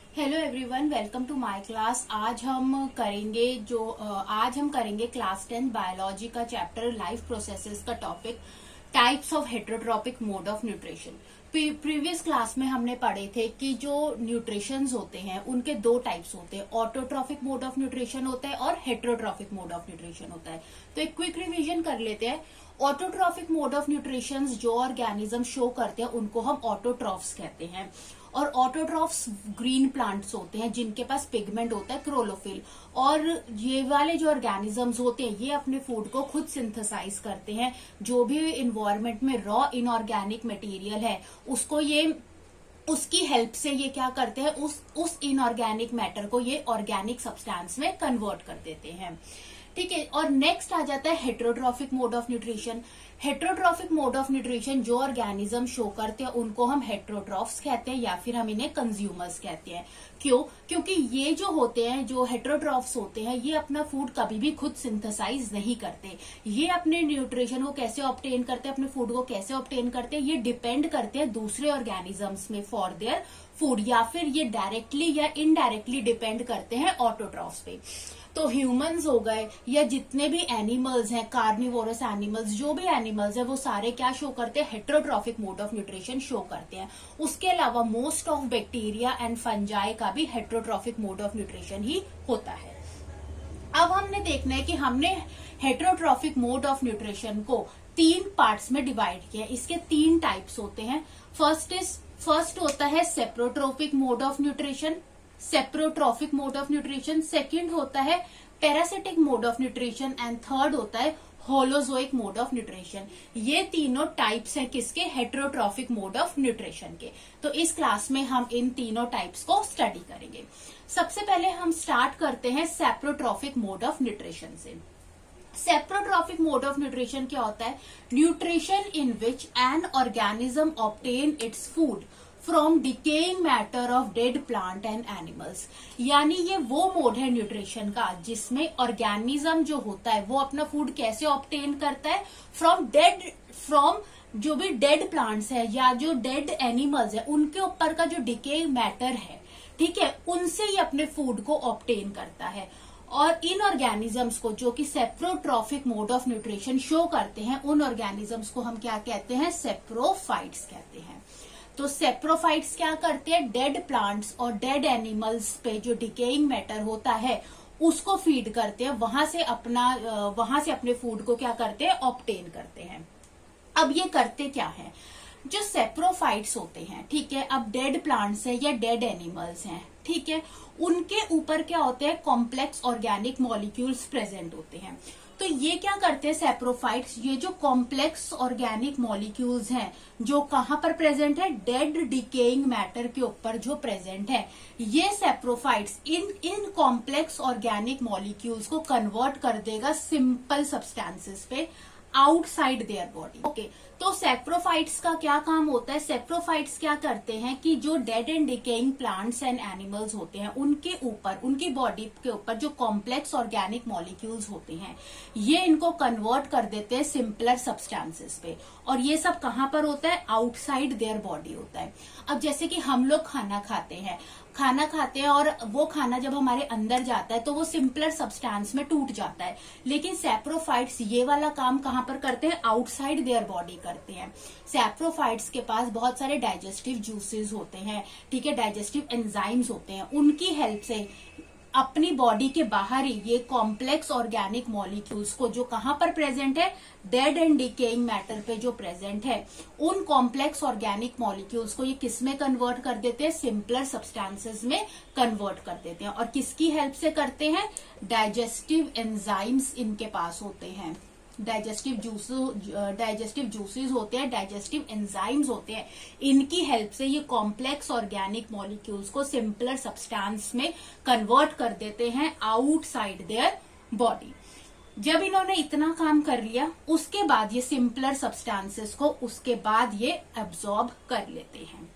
Hello everyone, welcome to my class. आज हम करेंगे क्लास 10 बायोलॉजी का चैप्टर लाइफ प्रोसेसेस का topic types of heterotrophic mode of nutrition. Previous class में हमने पढ़े थे कि जो न्यूट्रिशंस होते हैं उनके दो टाइप्स होते हैं, ऑटोट्रॉफिक मोड ऑफ न्यूट्रिशन होता है और हेटेरोट्रॉफिक मोड ऑफ न्यूट्रिशन होता है। तो एक क्विक रिवीजन कर लेते हैं। ऑटोट्रॉफिक मोड ऑफ न्यूट्रिशन जो ऑर्गेनिज्म शो करते हैं उनको हम ऑटोट्रॉफ्स कहते हैं। और ऑटोट्रॉफ्स ग्रीन प्लांट्स होते हैं जिनके पास पिगमेंट होता है क्लोरोफिल, और ये वाले जो ऑर्गेनिजम्स होते हैं ये अपने फूड को खुद सिंथेसाइज करते हैं। जो भी इन्वायरमेंट में रॉ इनऑर्गेनिक मटेरियल है उसको ये उसकी हेल्प से ये क्या करते हैं, उस इनऑर्गेनिक मैटर को ये ऑर्गेनिक सब्सटेंस में कन्वर्ट कर देते हैं। ठीक है। और नेक्स्ट आ जाता है heterotrophic mode of nutrition. Heterotrophic mode of nutrition जो ऑर्गेनिज्म शो करते हैं उनको हम हेटेरोट्रॉफ्स कहते हैं या फिर हम इन्हें कंज्यूमर्स कहते हैं। क्यों? क्योंकि ये जो होते हैं, जो हेटेरोट्रॉफ्स होते हैं, ये अपना फूड कभी भी खुद सिंथेसाइज नहीं करते। ये अपने न्यूट्रिशन को कैसे ऑब्टेन करते हैं, अपने फूड को कैसे ऑब्टेन करते हैं, ये डिपेंड करते हैं दूसरे ऑर्गेनिजम्स में फॉर देयर फूड, या फिर ये डायरेक्टली या इनडायरेक्टली डिपेंड करते हैं ऑटोट्रॉफ्स पे। तो ह्यूमंस हो गए या जितने भी एनिमल्स हैं, कार्निवोरस एनिमल्स, जो भी एनिमल्स है वो सारे क्या शो करते हैं, heterotrophic mode of nutrition show करते हैं। उसके अलावा most of bacteria and fungi का भी हेटेरोट्रॉफिक मोड ऑफ न्यूट्रिशन ही होता है। अब हमने देखना है कि हमने हेटेरोट्रॉफिक मोड ऑफ न्यूट्रिशन को 3 पार्ट्स में डिवाइड किया है। इसके 3 टाइप्स होते हैं। फर्स्ट होता है saprotrophic mode of nutrition, saprotrophic mode of nutrition. Second होता है parasitic mode of nutrition and third होता है होलोजोइक मोड ऑफ न्यूट्रिशन। ये तीनों टाइप्स हैं किसके, हेटेरोट्रॉफिक मोड ऑफ न्यूट्रिशन के। तो इस क्लास में हम इन तीनों टाइप्स को स्टडी करेंगे। सबसे पहले हम स्टार्ट करते हैं सेप्रोट्रॉफिक मोड ऑफ न्यूट्रिशन से। सेप्रोट्रॉफिक मोड ऑफ न्यूट्रिशन क्या होता है? Nutrition in which an organism obtain its food from decaying matter of dead plant and animals. यानी ये वो मोड है न्यूट्रिशन का जिसमें ऑर्गेनिज्म जो होता है वो अपना फूड कैसे ऑब्टेन करता है, फ्रॉम जो भी डेड प्लांट्स है या जो डेड एनिमल्स है उनके ऊपर का जो डिकेइंग मैटर है, ठीक है, उनसे ही अपने फूड को ऑब्टेन करता है। और इन ऑर्गेनिजम्स को जो कि saprotrophic mode of nutrition show करते हैं उन ऑर्गेनिजम्स को हम क्या कहते हैं, सेप्रोफाइट्स कहते हैं। तो सेप्रोफाइट्स क्या करते हैं, डेड प्लांट्स और डेड एनिमल्स पे जो डिकेइंग मैटर होता है उसको फीड करते हैं, वहां से अपने फूड को क्या करते हैं, ऑब्टेन करते हैं। अब ये करते क्या है, जो सेप्रोफाइट्स होते हैं, ठीक है, अब डेड प्लांट्स है या डेड एनिमल्स हैं, ठीक है, उनके ऊपर क्या होते हैं, कॉम्प्लेक्स ऑर्गेनिक मॉलिक्यूल्स प्रेजेंट होते हैं। तो ये क्या करते हैं सेप्रोफाइट्स, ये जो कॉम्प्लेक्स ऑर्गेनिक मॉलिक्यूल्स हैं जो कहां पर प्रेजेंट है, डेड डिकेइंग मैटर के ऊपर जो प्रेजेंट है, ये saprophytes in complex organic molecules को कन्वर्ट कर देगा सिंपल सब्सटेंसेस पे आउटसाइड देयर बॉडी। ओके, तो सेप्रोफाइट्स का क्या काम होता है, सेप्रोफाइट्स क्या करते हैं कि जो dead and decaying plants and animals होते हैं उनके ऊपर, उनकी बॉडी के ऊपर जो कॉम्प्लेक्स ऑर्गेनिक मॉलिक्यूल्स होते हैं ये इनको कन्वर्ट कर देते हैं सिंपलर सब्सटेंसेस पे। और ये सब कहां पर होता है, आउटसाइड देयर बॉडी होता है। अब जैसे कि हम लोग खाना खाते हैं और वो खाना जब हमारे अंदर जाता है तो वो सिंपलर सब्सटेंस में टूट जाता है, लेकिन सेप्रोफाइट्स ये वाला काम कहां पर करते हैं, आउटसाइड देयर बॉडी करते हैं। सेप्रोफाइट्स के पास बहुत सारे डाइजेस्टिव जूसेस होते हैं, ठीक है, डाइजेस्टिव एंजाइम्स होते हैं, उनकी हेल्प से अपनी बॉडी के बाहर ही ये कॉम्प्लेक्स ऑर्गेनिक मॉलिक्यूल्स को जो कहां पर प्रेजेंट है, डेड एंड डिकेइंग मैटर पे जो प्रेजेंट है, उन कॉम्प्लेक्स ऑर्गेनिक मॉलिक्यूल्स को ये किस में कन्वर्ट कर देते हैं, सिंपलर सब्सटेंसेस में कन्वर्ट कर देते हैं। और किसकी हेल्प से करते हैं, डाइजेस्टिव एंजाइम्स इनके पास होते हैं, डाइजेस्टिव जूसेस होते हैं, डाइजेस्टिव एंजाइम्स होते हैं, इनकी हेल्प से ये कॉम्प्लेक्स ऑर्गेनिक मॉलिक्यूल्स को सिंपलर सब्सटेंस में कन्वर्ट कर देते हैं आउटसाइड देयर बॉडी। जब इन्होंने इतना काम कर लिया उसके बाद ये सिंपलर सब्सटेंसेस को उसके बाद ये एब्जॉर्ब कर लेते हैं।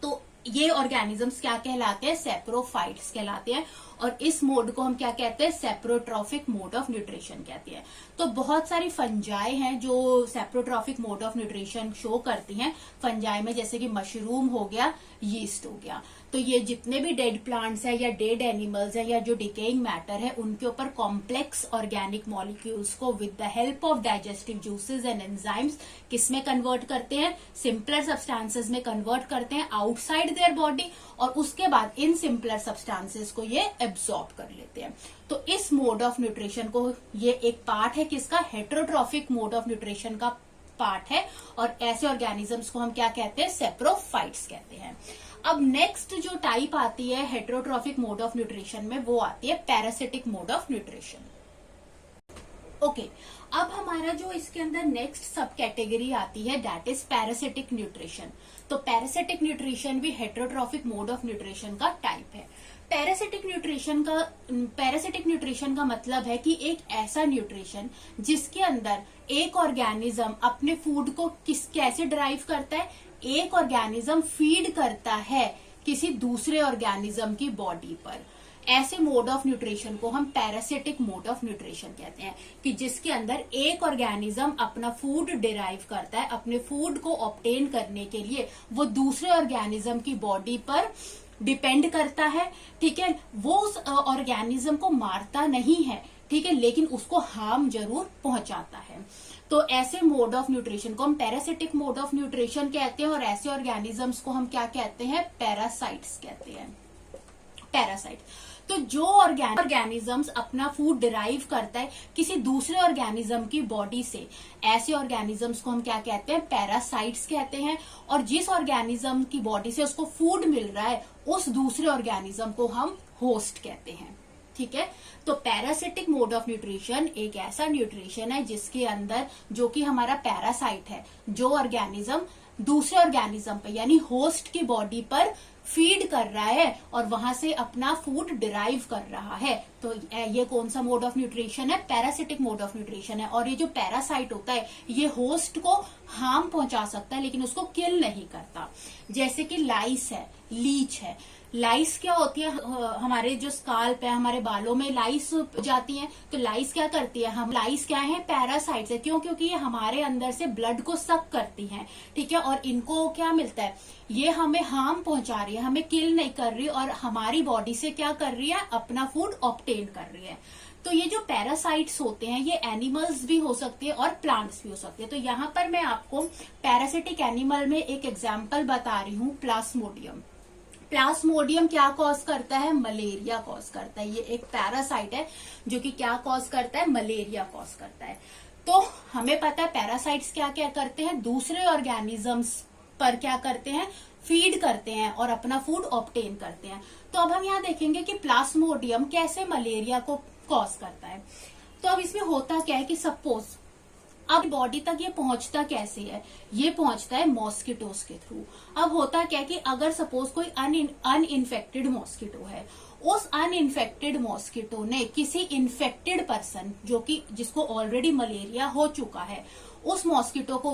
तो ये ऑर्गेनिजम्स क्या कहलाते हैं, सेप्रोफाइट्स कहलाते हैं। और इस मोड को हम क्या कहते हैं, सेप्रोट्रॉफिक मोड ऑफ न्यूट्रिशन कहते हैं। तो बहुत सारी फंजाई हैं जो saprotrophic mode of nutrition show करती हैं। फंजाई में जैसे कि मशरूम हो गया, यीस्ट हो गया। तो ये जितने भी डेड प्लांट्स है या डेड एनिमल्स है या जो डिकेइंग मैटर है उनके ऊपर कॉम्प्लेक्स ऑर्गेनिक मॉलिक्यूल्स को with the help of digestive juices and enzymes किसमें कन्वर्ट करते हैं, सिंपलर सब्सटेंसेस में कन्वर्ट करते हैं आउटसाइड देयर बॉडी, और उसके बाद इन सिंपलर सब्सटेंसेस को ये एब्सॉर्ब कर लेते हैं। तो इस मोड ऑफ न्यूट्रिशन को, ये एक पार्ट है किसका, हेटेरोट्रॉफिक मोड ऑफ न्यूट्रिशन का पार्ट है, और ऐसे ऑर्गेनिजम्स को हम क्या कहते हैं, सेप्रोफाइट्स कहते हैं। अब नेक्स्ट जो टाइप आती है हेटेरोट्रॉफिक मोड ऑफ न्यूट्रिशन में, वो आती है parasitic mode of nutrition. Okay, अब हमारा जो इसके अंदर नेक्स्ट सब कैटेगरी आती है दैट इज पैरासिटिक न्यूट्रिशन। तो पैरासिटिक न्यूट्रिशन भी हेटेरोट्रॉफिक मोड ऑफ न्यूट्रिशन का टाइप है। पैरासिटिक न्यूट्रिशन का मतलब है कि एक ऐसा न्यूट्रिशन जिसके अंदर एक ऑर्गेनिज्म अपने फूड को कैसे ड्राइव करता है, एक ऑर्गेनिज्म फीड करता है किसी दूसरे ऑर्गेनिज्म की बॉडी पर। ऐसे मोड ऑफ न्यूट्रिशन को हम पैरासिटिक मोड ऑफ न्यूट्रिशन कहते हैं, कि जिसके अंदर एक ऑर्गेनिज्म अपना फूड डिराइव करता है, अपने फूड को ऑब्टेन करने के लिए वो दूसरे ऑर्गेनिज्म की बॉडी पर डिपेंड करता है। ठीक है, वो उस ऑर्गेनिज्म को मारता नहीं है, ठीक है, लेकिन उसको हार्म जरूर पहुंचाता है। तो ऐसे मोड ऑफ न्यूट्रिशन को हम पैरासिटिक मोड ऑफ न्यूट्रिशन कहते हैं, और ऐसे ऑर्गेनिजम्स को हम क्या कहते हैं, पैरासाइट्स कहते हैं। पैरासाइट, तो जो ऑर्गेनिजम्स अपना फूड डिराइव करता है किसी दूसरे ऑर्गेनिज्म की बॉडी से, ऐसे ऑर्गेनिजम्स को हम क्या कहते हैं, पैरासाइट्स कहते हैं। और जिस ऑर्गेनिज्म की बॉडी से उसको फूड मिल रहा है उस दूसरे ऑर्गेनिज्म को हम होस्ट कहते हैं। ठीक है, तो पैरासिटिक मोड ऑफ न्यूट्रिशन एक ऐसा न्यूट्रिशन है जिसके अंदर, जो कि हमारा पैरासाइट है, जो ऑर्गेनिज्म दूसरे ऑर्गेनिज्म पे यानी होस्ट की बॉडी पर फीड कर रहा है और वहां से अपना फूड डिराइव कर रहा है। तो ये कौन सा मोड ऑफ न्यूट्रिशन है, पैरासिटिक मोड ऑफ न्यूट्रिशन है। और ये जो पैरासाइट होता है ये होस्ट को हार्म पहुंचा सकता है लेकिन उसको किल नहीं करता। जैसे कि लाइस है, लीच है। लाइस क्या होती है, हमारे जो स्काल्प है, हमारे बालों में लाइस जाती है। तो लाइस क्या करती है, हम लाइस क्या है, पैरासाइट्स है। क्यों, क्योंकि ये हमारे अंदर से ब्लड को सक करती हैं। ठीक है, और इनको क्या मिलता है, ये हमें हार्म पहुंचा रही है, हमें किल नहीं कर रही, और हमारी बॉडी से क्या कर रही है, अपना फूड ऑब्टेन कर रही है। तो ये जो पैरासाइट्स होते हैं ये एनिमल्स भी हो सकते हैं और प्लांट्स भी हो सकते हैं। तो यहाँ पर मैं आपको पैरासिटिक एनिमल में एक एग्जाम्पल बता रही हूँ, प्लाज्मोडियम। प्लाज्मोडियम क्या कॉज करता है, मलेरिया कॉज करता है। ये एक पैरासाइट है जो कि क्या कॉज करता है, मलेरिया कॉज करता है। तो हमें पता है पैरासाइट्स क्या क्या करते हैं, दूसरे ऑर्गेनिजम्स पर क्या करते हैं, फीड करते हैं और अपना फूड ऑब्टेन करते हैं। तो अब हम यहाँ देखेंगे कि प्लाज्मोडियम कैसे मलेरिया को कॉज करता है। तो अब इसमें होता क्या है कि सपोज अब बॉडी तक ये पहुंचता कैसे है, ये पहुंचता है मॉस्किटोज के थ्रू। अब होता क्या है कि अगर सपोज कोई अनइन्फेक्टेड मॉस्किटो है, उस अनइन्फेक्टेड मॉस्किटो ने किसी इन्फेक्टेड पर्सन जो कि जिसको ऑलरेडी मलेरिया हो चुका है, उस मॉस्किटो को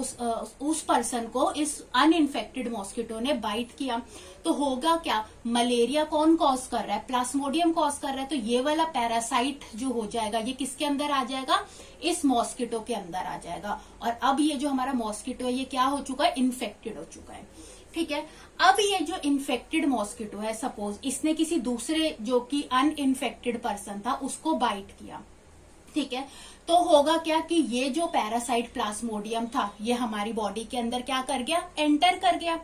उस पर्सन को इस अनइन्फेक्टेड मॉस्किटो ने बाइट किया, तो होगा क्या, मलेरिया कौन कॉज कर रहा है, प्लाज्मोडियम कॉज कर रहा है। तो ये वाला पैरासाइट जो हो जाएगा ये किसके अंदर आ जाएगा, इस मॉस्किटो के अंदर आ जाएगा। और अब ये जो हमारा मॉस्किटो है ये क्या हो चुका है, इन्फेक्टेड हो चुका है। ठीक है, अब ये जो इन्फेक्टेड मॉस्किटो है, सपोज इसने किसी दूसरे जो कि अनइन्फेक्टेड पर्सन था उसको बाइट किया। ठीक है, तो होगा क्या कि ये जो पैरासाइट प्लाज्मोडियम था ये हमारी बॉडी के अंदर क्या कर गया, एंटर कर गया।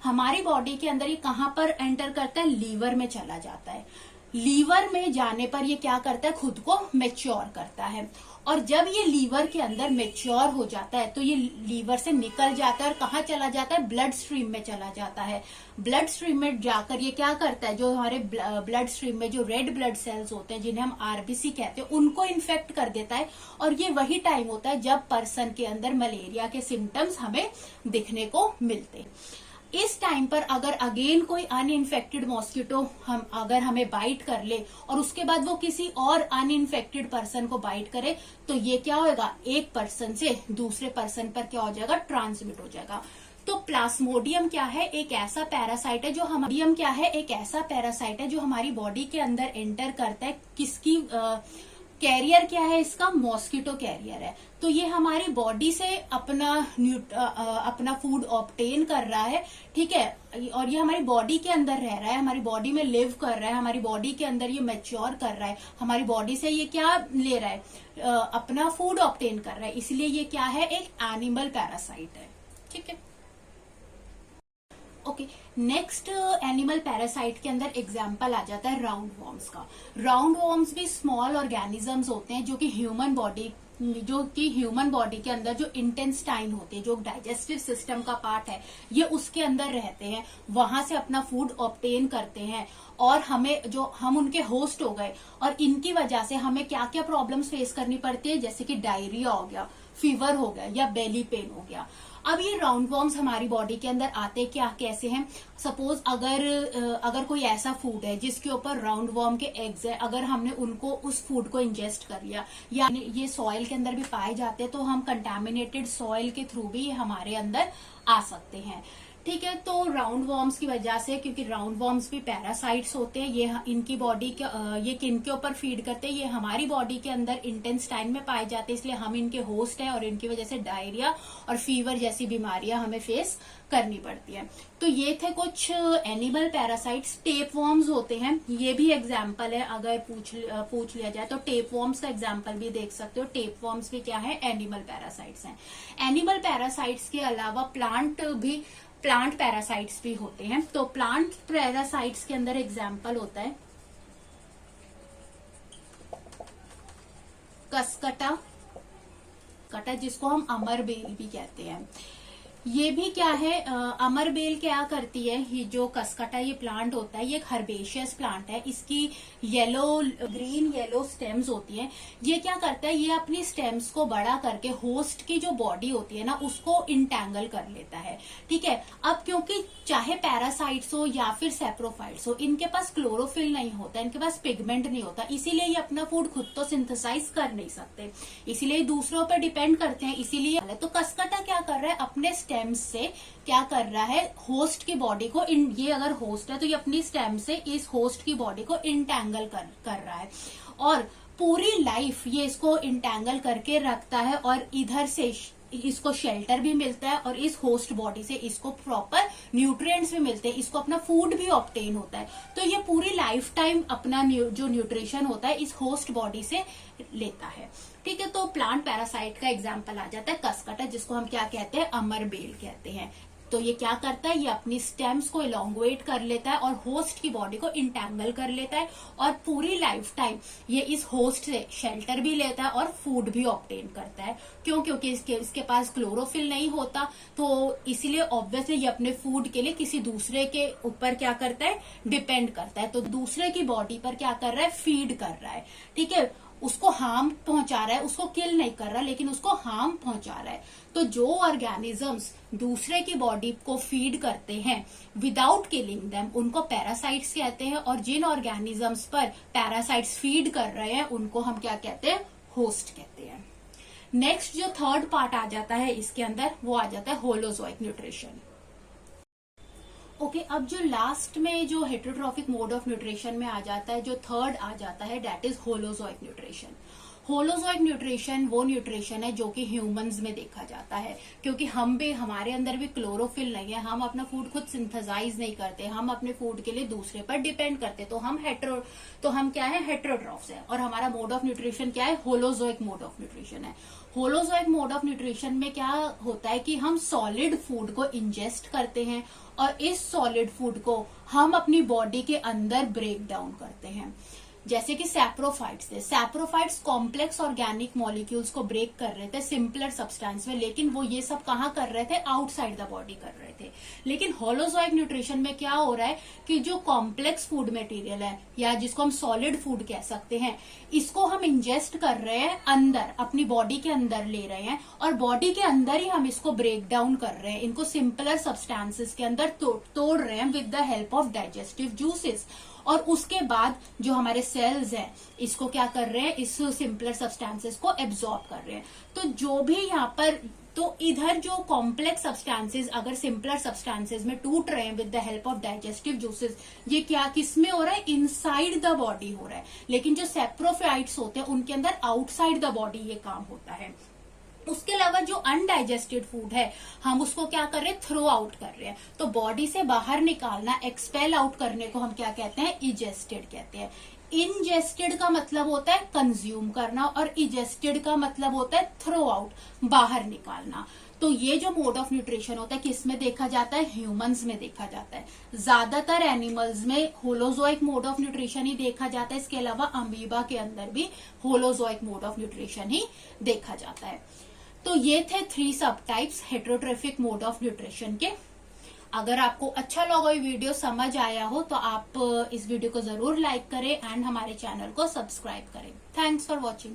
हमारी बॉडी के अंदर ये कहां पर एंटर करता है, लीवर में चला जाता है। लीवर में जाने पर ये क्या करता है, खुद को मैच्योर करता है। और जब ये लीवर के अंदर मैच्योर हो जाता है तो ये लीवर से निकल जाता है और कहाँ चला जाता है, ब्लड स्ट्रीम में चला जाता है। ब्लड स्ट्रीम में जाकर ये क्या करता है, जो हमारे ब्लड स्ट्रीम में जो रेड ब्लड सेल्स होते हैं जिन्हें हम आरबीसी कहते हैं, उनको इन्फेक्ट कर देता है। और ये वही टाइम होता है जब पर्सन के अंदर मलेरिया के सिम्टम्स हमें दिखने को मिलते हैं। इस टाइम पर अगर अगेन कोई अनइन्फेक्टेड मॉस्किटो अगर हमें बाइट कर ले और उसके बाद वो किसी और अनइन्फेक्टेड पर्सन को बाइट करे, तो ये क्या होगा, एक पर्सन से दूसरे पर्सन पर क्या हो जाएगा, ट्रांसमिट हो जाएगा। तो प्लाज्मोडियम क्या है, एक ऐसा पैरासाइट है जो हमारी बॉडी के अंदर एंटर करता है। कैरियर क्या है इसका, मॉस्किटो कैरियर है। तो ये हमारी बॉडी से अपना फूड ऑब्टेन कर रहा है, ठीक है, और ये हमारी बॉडी के अंदर रह रहा है, हमारी बॉडी में लिव कर रहा है, हमारी बॉडी के अंदर ये मैच्योर कर रहा है, हमारी बॉडी से ये क्या ले रहा है, अपना फूड ऑब्टेन कर रहा है, इसलिए ये क्या है, एक एनिमल पैरासाइट है, ठीक है। ओके, नेक्स्ट एनिमल पैरासाइट के अंदर एग्जाम्पल आ जाता है राउंड वॉर्म्स का। राउंड वॉर्म्स भी स्मॉल ऑर्गेनिजम्स होते हैं जो कि ह्यूमन बॉडी के अंदर जो इंटेस्टाइन होते हैं, जो डाइजेस्टिव सिस्टम का पार्ट है, ये उसके अंदर रहते हैं, वहां से अपना फूड ऑब्टेन करते हैं, और हम उनके होस्ट हो गए, और इनकी वजह से हमें क्या क्या प्रॉब्लम्स फेस करनी पड़ती है, जैसे कि डायरिया हो गया, फीवर हो गया, या बेली पेन हो गया। अब ये राउंड वॉर्म्स हमारी बॉडी के अंदर आते क्या कैसे हैं, सपोज अगर कोई ऐसा फूड है जिसके ऊपर राउंड वॉर्म के एग्स है, अगर हमने उनको उस फूड को इंजेस्ट कर लिया, या ये सॉइल के अंदर भी पाए जाते हैं, तो हम कंटामिनेटेड सॉइल के थ्रू भी हमारे अंदर आ सकते हैं, ठीक है। तो राउंड वॉर्म्स की वजह से, क्योंकि राउंड वॉर्म्स भी पैरासाइट्स होते हैं, ये इनकी बॉडी के ये किन के ऊपर फीड करते हैं, ये हमारी बॉडी के अंदर इंटेस्टाइन में पाए जाते हैं, इसलिए हम इनके होस्ट हैं, और इनकी वजह से डायरिया और फीवर जैसी बीमारियां हमें फेस करनी पड़ती है। तो ये थे कुछ एनिमल पैरासाइट्स। टेप वॉर्म्स होते हैं, ये भी एग्जाम्पल है, अगर पूछ लिया जाए तो टेप वॉर्म्स का एग्जाम्पल भी देख सकते हो। टेप वॉर्म्स भी क्या है, एनिमल पैरासाइट्स हैं। एनिमल पैरासाइट्स के अलावा प्लांट पैरासाइट्स भी होते हैं। तो प्लांट पैरासाइट्स के अंदर एग्जाम्पल होता है कसकटा, जिसको हम अमरबेल भी कहते हैं। ये भी क्या है, अमरबेल क्या करती है, ये जो कसकटा ये प्लांट होता है, ये एक हर्बेशियस प्लांट है, इसकी ग्रीन येलो स्टेम्स होती हैं। ये क्या करता है, ये अपनी स्टेम्स को बड़ा करके होस्ट की जो बॉडी होती है ना, उसको इंटैंगल कर लेता है, ठीक है। अब क्योंकि चाहे पैरासाइट्स हो या फिर सेप्रोफाइट्स हो, इनके पास क्लोरोफिल नहीं होता, इनके पास पिगमेंट नहीं होता, इसीलिए ये अपना फूड खुद तो सिंथेसाइज कर नहीं सकते, इसीलिए दूसरों पर डिपेंड करते हैं। इसीलिए तो कसकटा क्या कर रहा है, अपने स्टेम्स से क्या कर रहा है, होस्ट की बॉडी को ये अगर होस्ट है तो ये अपनी स्टेम से इस होस्ट की बॉडी को इंटैंगल कर रहा है, और पूरी लाइफ ये इसको इंटैंगल करके रखता है, और इधर से इसको शेल्टर भी मिलता है, और इस होस्ट बॉडी से इसको प्रॉपर न्यूट्रिएंट्स भी मिलते हैं, इसको अपना फूड भी ऑब्टेन होता है। तो ये पूरी लाइफ टाइम अपना जो न्यूट्रिशन होता है इस होस्ट बॉडी से लेता है, ठीक है। तो प्लांट पैरासाइट का एग्जाम्पल आ जाता है कसकटा, जिसको हम क्या कहते हैं, अमरबेल कहते हैं। तो ये क्या करता है, ये अपनी स्टेम्स को इलोंगुएट कर लेता है और होस्ट की बॉडी को इंटैंगल कर लेता है, और पूरी लाइफ टाइम ये इस होस्ट से शेल्टर भी लेता है और फूड भी ऑब्टेन करता है। क्योंकि इसके पास क्लोरोफिल नहीं होता, तो इसीलिए ऑब्वियसली ये अपने फूड के लिए किसी दूसरे के ऊपर क्या करता है, डिपेंड करता है। तो दूसरे की बॉडी पर क्या कर रहा है, फीड कर रहा है, ठीक है, उसको हार्म पहुंचा रहा है, उसको किल नहीं कर रहा, लेकिन उसको हार्म पहुंचा रहा है। तो जो ऑर्गेनिजम्स दूसरे की बॉडी को फीड करते हैं विदाउट किलिंग देम, उनको पैरासाइट्स कहते हैं, और जिन ऑर्गेनिजम्स पर पैरासाइट्स फीड कर रहे हैं उनको हम क्या कहते हैं, होस्ट कहते हैं। नेक्स्ट जो थर्ड पार्ट आ जाता है इसके अंदर, वो आ जाता है होलोजोइक न्यूट्रिशन। ओके, अब जो लास्ट में जो हेटेरोट्रॉफिक मोड ऑफ न्यूट्रिशन में आ जाता है, जो थर्ड आ जाता है, that is holozoic nutrition. Holozoic nutrition वो न्यूट्रिशन है जो कि ह्यूमंस में देखा जाता है, क्योंकि हमारे अंदर भी क्लोरोफिल नहीं है, हम अपना फूड खुद सिंथेसाइज नहीं करते, हम अपने फूड के लिए दूसरे पर डिपेंड करते, तो हम क्या है, हेटेरोट्रॉफ्स है, और हमारा मोड ऑफ न्यूट्रिशन क्या है, होलोजोइक मोड ऑफ न्यूट्रिशन है। होलोजोइक मोड ऑफ न्यूट्रिशन में क्या होता है कि हम सॉलिड फूड को इंजेस्ट करते हैं, और इस सॉलिड फूड को हम अपनी बॉडी के अंदर ब्रेक डाउन करते हैं। जैसे कि सैप्रोफाइट्स थे, सैप्रोफाइट्स कॉम्प्लेक्स ऑर्गेनिक मॉलिक्यूल्स को ब्रेक कर रहे थे सिंपलर सब्सटेंस में, लेकिन वो ये सब कहाँ कर रहे थे, आउटसाइड द बॉडी कर रहे थे। लेकिन होलोजोइक न्यूट्रिशन में क्या हो रहा है कि जो कॉम्प्लेक्स फूड मटेरियल है, या जिसको हम सॉलिड फूड कह सकते हैं, इसको हम इंजेस्ट कर रहे हैं, अंदर अपनी बॉडी के अंदर ले रहे हैं, और बॉडी के अंदर ही हम इसको ब्रेक डाउन कर रहे हैं, इनको सिंपलर सब्सटेंसेस के अंदर तोड़ रहे हैं with the help of digestive juices, और उसके बाद जो हमारे सेल्स हैं इसको क्या कर रहे हैं, इस सिंपलर सब्सटेंसेस को एब्जॉर्ब कर रहे हैं। तो जो भी यहाँ पर तो इधर जो कॉम्प्लेक्स सब्सटेंसेस अगर सिंपलर सब्सटेंसेस में टूट रहे हैं with the help of digestive juices, ये क्या किस में हो रहा है, इनसाइड द बॉडी हो रहा है। लेकिन जो सेप्रोफाइट्स होते हैं उनके अंदर आउटसाइड द बॉडी ये काम होता है। उसके अलावा जो अनडाइजेस्टेड फूड है हम उसको क्या कर रहे हैं, थ्रो आउट कर रहे हैं। तो बॉडी से बाहर निकालना, एक्सपेल आउट करने को हम क्या कहते हैं, इजेस्टेड कहते हैं। इनजेस्टेड का मतलब होता है कंज्यूम करना और इजेस्टेड का मतलब होता है थ्रो आउट, बाहर निकालना। तो ये जो मोड ऑफ न्यूट्रिशन होता है किसमें देखा जाता है, ह्यूमंस में देखा जाता है। ज्यादातर एनिमल्स में होलोजोइक मोड ऑफ न्यूट्रिशन ही देखा जाता है। इसके अलावा अमीबा के अंदर भी होलोजोइक मोड ऑफ न्यूट्रिशन ही देखा जाता है। तो ये थे 3 सब types heterotrophic mode of nutrition के। अगर आपको अच्छा लगा ये वीडियो, समझ आया हो, तो आप इस वीडियो को जरूर लाइक करें एंड हमारे चैनल को सब्सक्राइब करें। Thanks for watching.